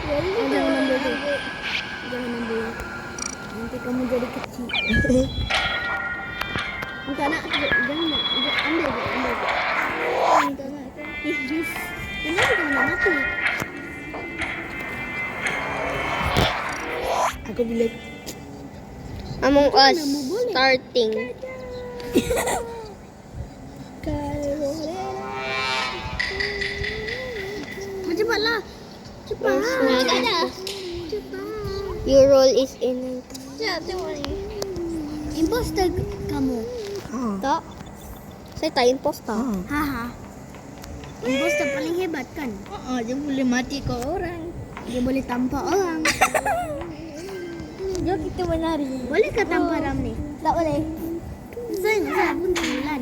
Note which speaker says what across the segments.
Speaker 1: Jangan ambil tu. Jangan ambil. Nanti kamu jadi kecil. Tak nak. Jangan nak. Ambil je. Ambil je. Tak nak. Yes. Kenapa kamu nak mati?
Speaker 2: Aku bila
Speaker 3: Among Us starting.
Speaker 1: Cepatlah. Cepat.
Speaker 3: Cepat.
Speaker 1: Cepat.
Speaker 3: Your role is in.
Speaker 1: Cepat tengok ni. Imposter kamu.
Speaker 3: Tak. Saya tak imposter.
Speaker 1: Haha. Imposter paling hebat kan?
Speaker 2: dia boleh mati ke orang.
Speaker 1: Dia boleh tampar orang.
Speaker 3: Jom kita menari.
Speaker 1: Boleh ke tampar Ramli?
Speaker 3: Tak boleh.
Speaker 1: Saya pun bulan.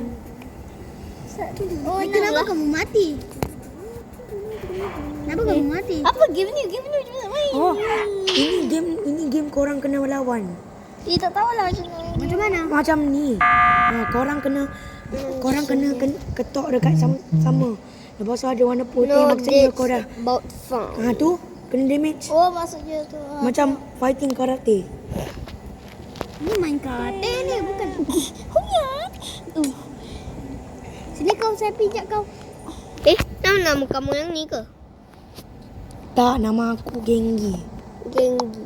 Speaker 3: Oh,
Speaker 1: Kenapa kamu mati? Kenapa kamu mati?
Speaker 3: Apa game ni? Game ni macam mana main?
Speaker 2: Oh, ini game korang kena lawan.
Speaker 3: Tak tahulah macam mana.
Speaker 1: Macam mana?
Speaker 2: Macam ni. Korang kena ketok dekat sama. Lepas tu ada warna putih maksudnya korang.
Speaker 3: About fun.
Speaker 2: Tu kena damage.
Speaker 3: Oh, maksudnya tu.
Speaker 2: Macam fighting karate.
Speaker 1: Ni main karate ni bukan.
Speaker 3: Oh,
Speaker 1: Sini kau, saya pijak kau.
Speaker 3: nama kamu yang ni ke?
Speaker 2: Tak, nama aku Gengi.
Speaker 3: Gengi.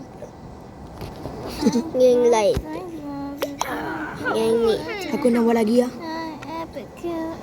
Speaker 3: Yang lain. Yang ni.
Speaker 2: Aku nama lagi ya.
Speaker 1: Epic kill.